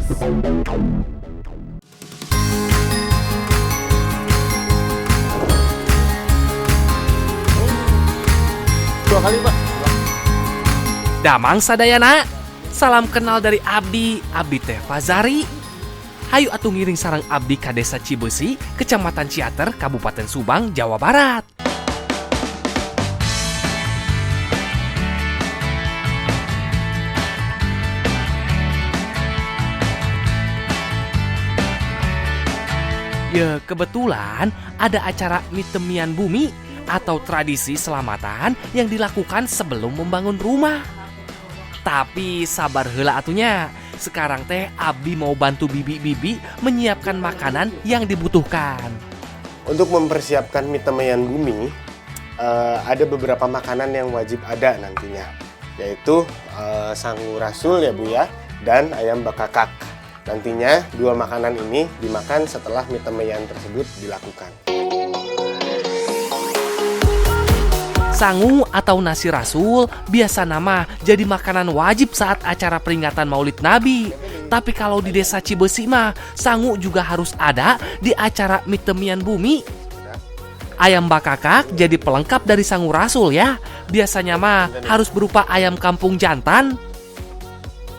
Dua kali, Pak. Damang sadayana, salam kenal dari Abdi teh Fazari. Hayu atuh ngiring sareng Abdi ka Desa Cibeusi, Kecamatan Ciater, Kabupaten Subang, Jawa Barat. Ya, kebetulan ada acara mitemian bumi atau tradisi selamatan yang dilakukan sebelum membangun rumah. Tapi sabar heula atunya. Sekarang teh Abdi mau bantu bibi-bibi menyiapkan makanan yang dibutuhkan. Untuk mempersiapkan mitemian bumi, ada beberapa makanan yang wajib ada nantinya, yaitu sangu rasul ya Bu ya, dan ayam bakakak. Nantinya dua makanan ini dimakan setelah mitemian tersebut dilakukan. Sangu atau nasi rasul biasa nama jadi makanan wajib saat acara peringatan Maulid Nabi. Tapi kalau di Desa Cibeusi mah sangu juga harus ada di acara mitemian bumi. Ayam bakakak jadi pelengkap dari sangu rasul ya. Biasanya mah harus berupa ayam kampung jantan.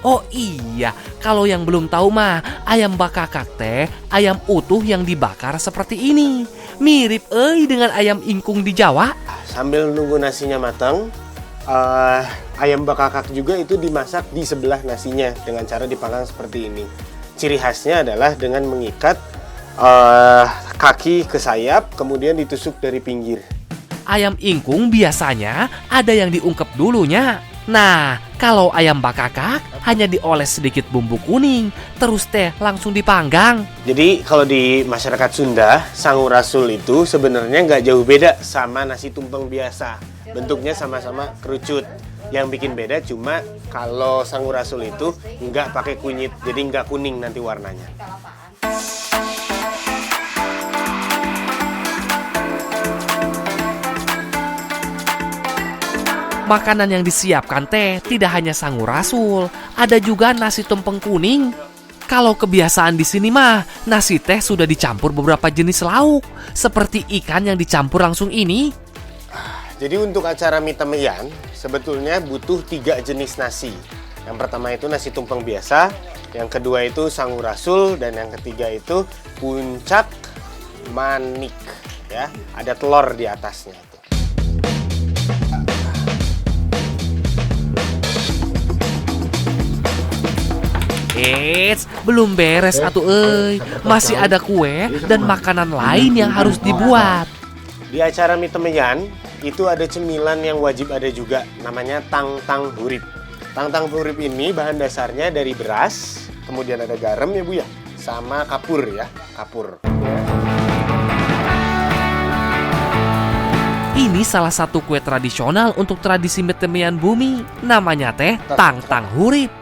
Oh iya, kalau yang belum tahu mah ayam bakakak teh ayam utuh yang dibakar seperti ini. Mirip dengan ayam ingkung di Jawa. Sambil nunggu nasinya matang, ayam bakakak juga itu dimasak di sebelah nasinya dengan cara dipanggang seperti ini. Ciri khasnya adalah dengan mengikat kaki ke sayap, kemudian ditusuk dari pinggir. Ayam ingkung biasanya ada yang diungkep dulunya. Nah, kalau ayam bakakak hanya dioles sedikit bumbu kuning, terus teh langsung dipanggang. Jadi kalau di masyarakat Sunda, sangu rasul itu sebenarnya nggak jauh beda sama nasi tumpeng biasa. Bentuknya sama-sama kerucut. Yang bikin beda cuma kalau sangu rasul itu nggak pakai kunyit, jadi nggak kuning nanti warnanya. Makanan yang disiapkan teh tidak hanya sangu rasul, ada juga nasi tumpeng kuning. Kalau kebiasaan di sini mah, nasi teh sudah dicampur beberapa jenis lauk, seperti ikan yang dicampur langsung ini. Jadi untuk acara mitemian, sebetulnya butuh 3 jenis nasi. Yang pertama itu nasi tumpeng biasa, yang kedua itu sangu rasul, dan yang ketiga itu puncak manik. Ya, ada telur di atasnya. Eits, belum beres atuh euy. Masih ada kue dan makanan lain yang harus dibuat. Di acara mitemian, itu ada cemilan yang wajib ada juga, namanya tang-tang hurip. Tang-tang hurip ini bahan dasarnya dari beras, kemudian ada garam ya Bu ya, sama kapur ya, kapur. Ini salah satu kue tradisional untuk tradisi mitemian bumi, namanya teh tang-tang hurip.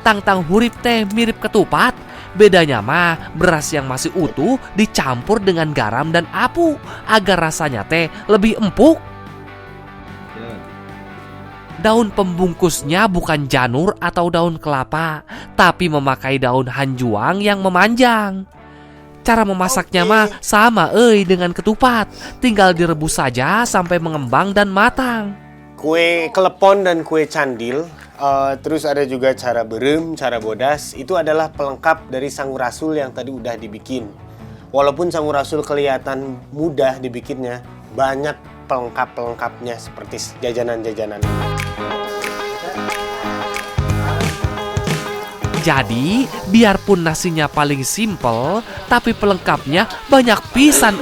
Tang-tang hurip teh mirip ketupat, bedanya mah beras yang masih utuh dicampur dengan garam dan apu agar rasanya teh lebih empuk. Daun pembungkusnya bukan janur atau daun kelapa, tapi memakai daun hanjuang yang memanjang. Cara memasaknya mah sama dengan ketupat, tinggal direbus saja sampai mengembang dan matang. Kue kelepon dan kue candil, terus ada juga cara berem, cara bodas, itu adalah pelengkap dari sangu rasul yang tadi udah dibikin. Walaupun sangu rasul kelihatan mudah dibikinnya, banyak pelengkap-pelengkapnya seperti jajanan-jajanan. Jadi, biarpun nasinya paling simple, tapi pelengkapnya banyak pisan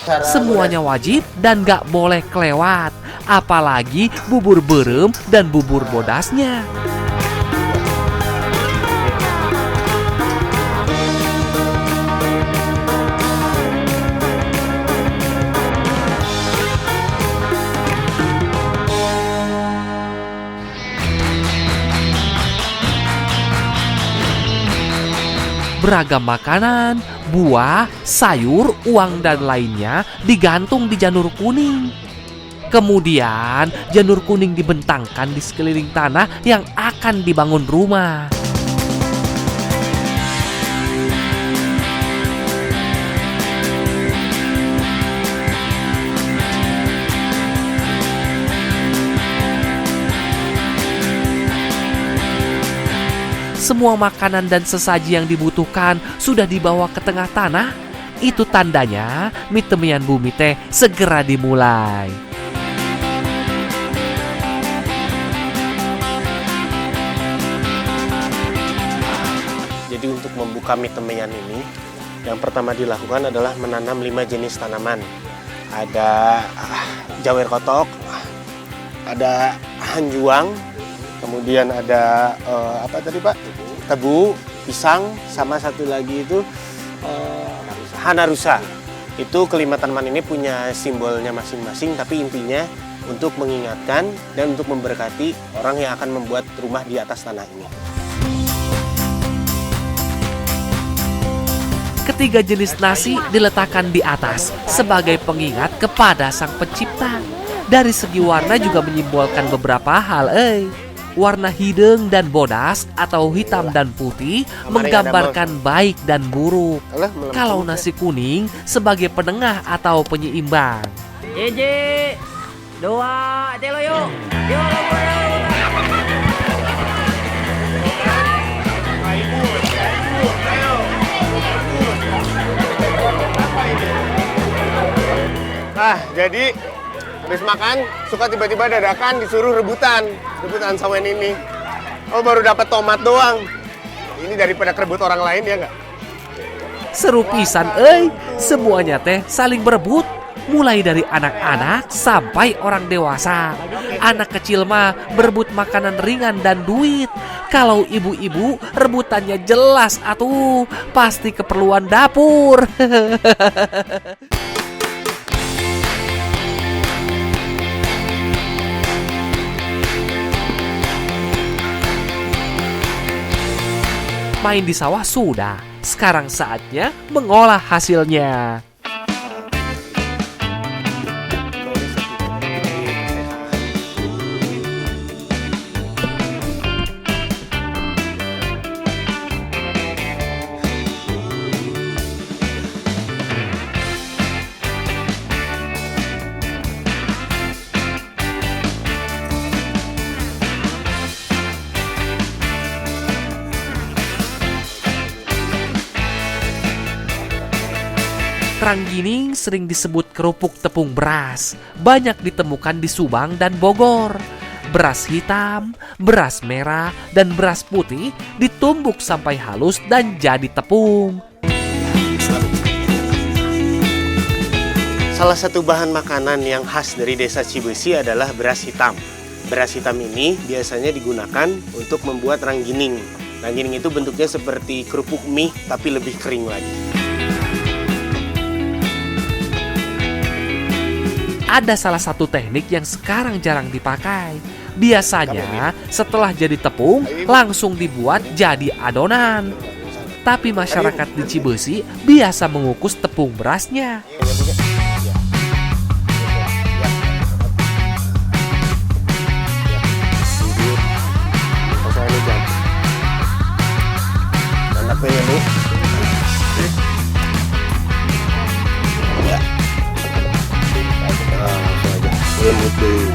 Semuanya wajib dan gak boleh kelewat. Apalagi bubur berem dan bubur bodasnya. Beragam makanan, buah, sayur, uang, dan lainnya digantung di janur kuning. Kemudian, janur kuning dibentangkan di sekeliling tanah yang akan dibangun rumah. semua makanan dan sesaji yang dibutuhkan sudah dibawa ke tengah tanah, itu tandanya mie temian bumi teh segera dimulai. Jadi untuk membuka mie temian ini, yang pertama dilakukan adalah menanam 5 jenis tanaman. Ada jawer kotok, ada hanjuang, kemudian ada apa tadi Pak? Tebu, pisang, sama satu lagi itu hanarusa. Itu kelima tanaman ini punya simbolnya masing-masing, tapi intinya untuk mengingatkan dan untuk memberkati orang yang akan membuat rumah di atas tanah ini. Ketiga jenis nasi diletakkan di atas sebagai pengingat kepada Sang Pencipta. Dari segi warna juga menyimbolkan beberapa hal. Warna hidung dan bodas atau hitam dan putih menggambarkan baik dan buruk. Kalau nasi kuning sebagai penengah atau penyeimbang. Hiji, dua, tilu yuk. Jadi habis makan suka tiba-tiba dadakan disuruh rebutan sama ini. Oh, baru dapat tomat doang. Ini daripada kerebut orang lain ya nggak? Seru pisan, semuanya teh saling berebut. Mulai dari anak-anak sampai orang dewasa. Anak kecil mah berebut makanan ringan dan duit. Kalau ibu-ibu rebutannya jelas atuh, pasti keperluan dapur. Main di sawah sudah, sekarang saatnya mengolah hasilnya. Ranggining sering disebut kerupuk tepung beras, banyak ditemukan di Subang dan Bogor. Beras hitam, beras merah, dan beras putih ditumbuk sampai halus dan jadi tepung. Salah satu bahan makanan yang khas dari desa Cibesi adalah beras hitam. Beras hitam ini biasanya digunakan untuk membuat ranggining. Ranggining itu bentuknya seperti kerupuk mie tapi lebih kering lagi. Ada salah satu teknik yang sekarang jarang dipakai. Biasanya setelah jadi tepung langsung dibuat jadi adonan. Tapi masyarakat di Cibesi biasa mengukus tepung berasnya. Lembut deh,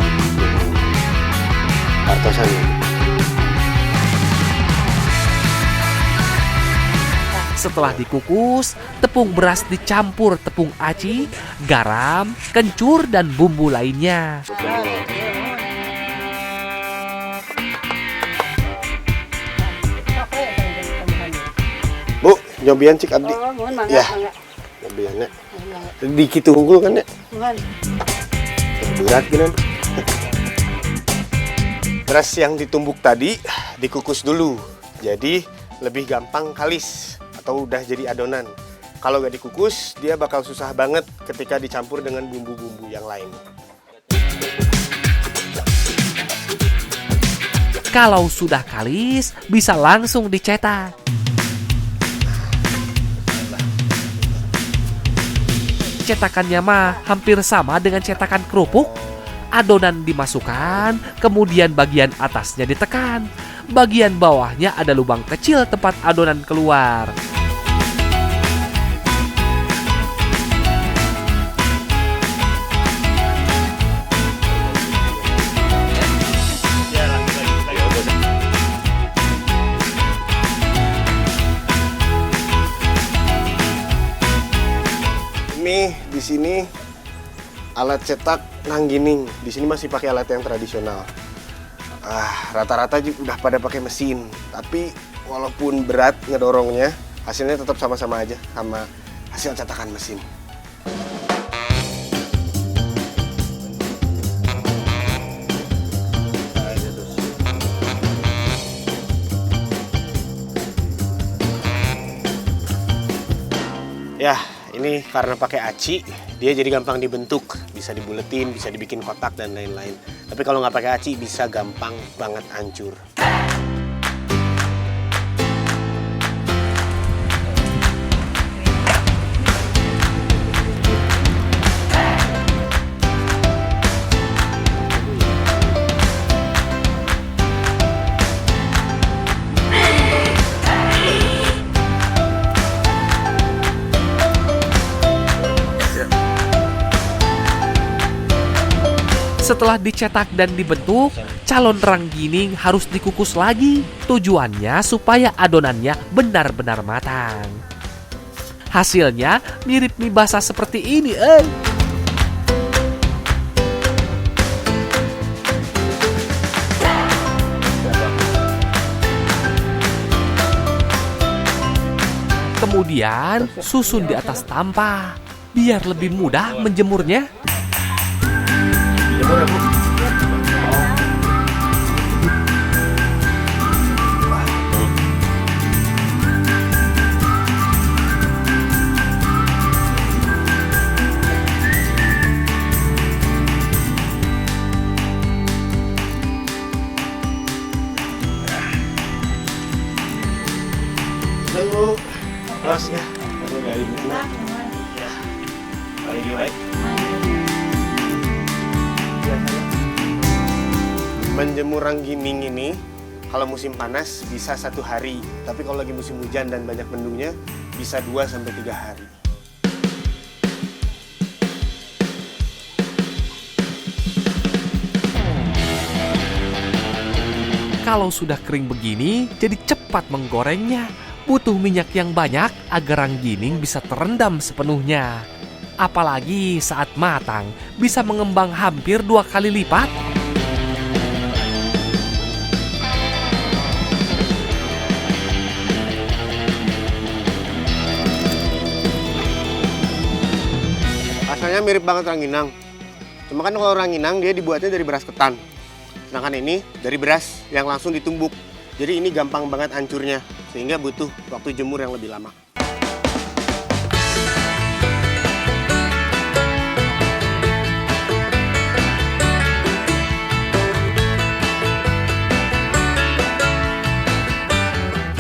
partosan. Setelah dikukus, tepung beras dicampur tepung aci, garam, kencur, dan bumbu lainnya. Bu, nyobian cik abdi. Ya, nyobiannya. Dikit unggul kan ya? Berat gini. Beras yang ditumbuk tadi dikukus dulu, jadi lebih gampang kalis atau udah jadi adonan. Kalau nggak dikukus, dia bakal susah banget ketika dicampur dengan bumbu-bumbu yang lain. Kalau sudah kalis, bisa langsung dicetak. Cetakannya mah hampir sama dengan cetakan kerupuk. Adonan dimasukkan, kemudian bagian atasnya ditekan. Bagian bawahnya ada lubang kecil tempat adonan keluar. sini alat cetak Nanggining. Di sini masih pakai alat yang tradisional. Rata-rata udah pada pakai mesin. Tapi walaupun berat ngedorongnya, hasilnya tetap sama-sama aja sama hasil cetakan mesin. Ya, ini karena pakai aci, dia jadi gampang dibentuk. Bisa dibuletin, bisa dibikin kotak, dan lain-lain. Tapi kalau nggak pakai aci, bisa gampang banget hancur. Setelah dicetak dan dibentuk, calon ranggining harus dikukus lagi. Tujuannya supaya adonannya benar-benar matang. Hasilnya mirip mie basah seperti ini, Kemudian susun di atas tampah, biar lebih mudah menjemurnya. Halo, bosnya. Halo dari buku. Ya, lagi baik. Menjemur ranggining ini, kalau musim panas bisa 1 hari. Tapi kalau lagi musim hujan dan banyak mendungnya, bisa 2-3 hari. Kalau sudah kering begini, jadi cepat menggorengnya. Butuh minyak yang banyak agar ranggining bisa terendam sepenuhnya. Apalagi saat matang, bisa mengembang hampir 2 kali lipat. Rasanya mirip banget rangginang. Cuma kan kalau rangginang dia dibuatnya dari beras ketan. Sedangkan ini dari beras yang langsung ditumbuk. Jadi ini gampang banget hancurnya, sehingga butuh waktu jemur yang lebih lama.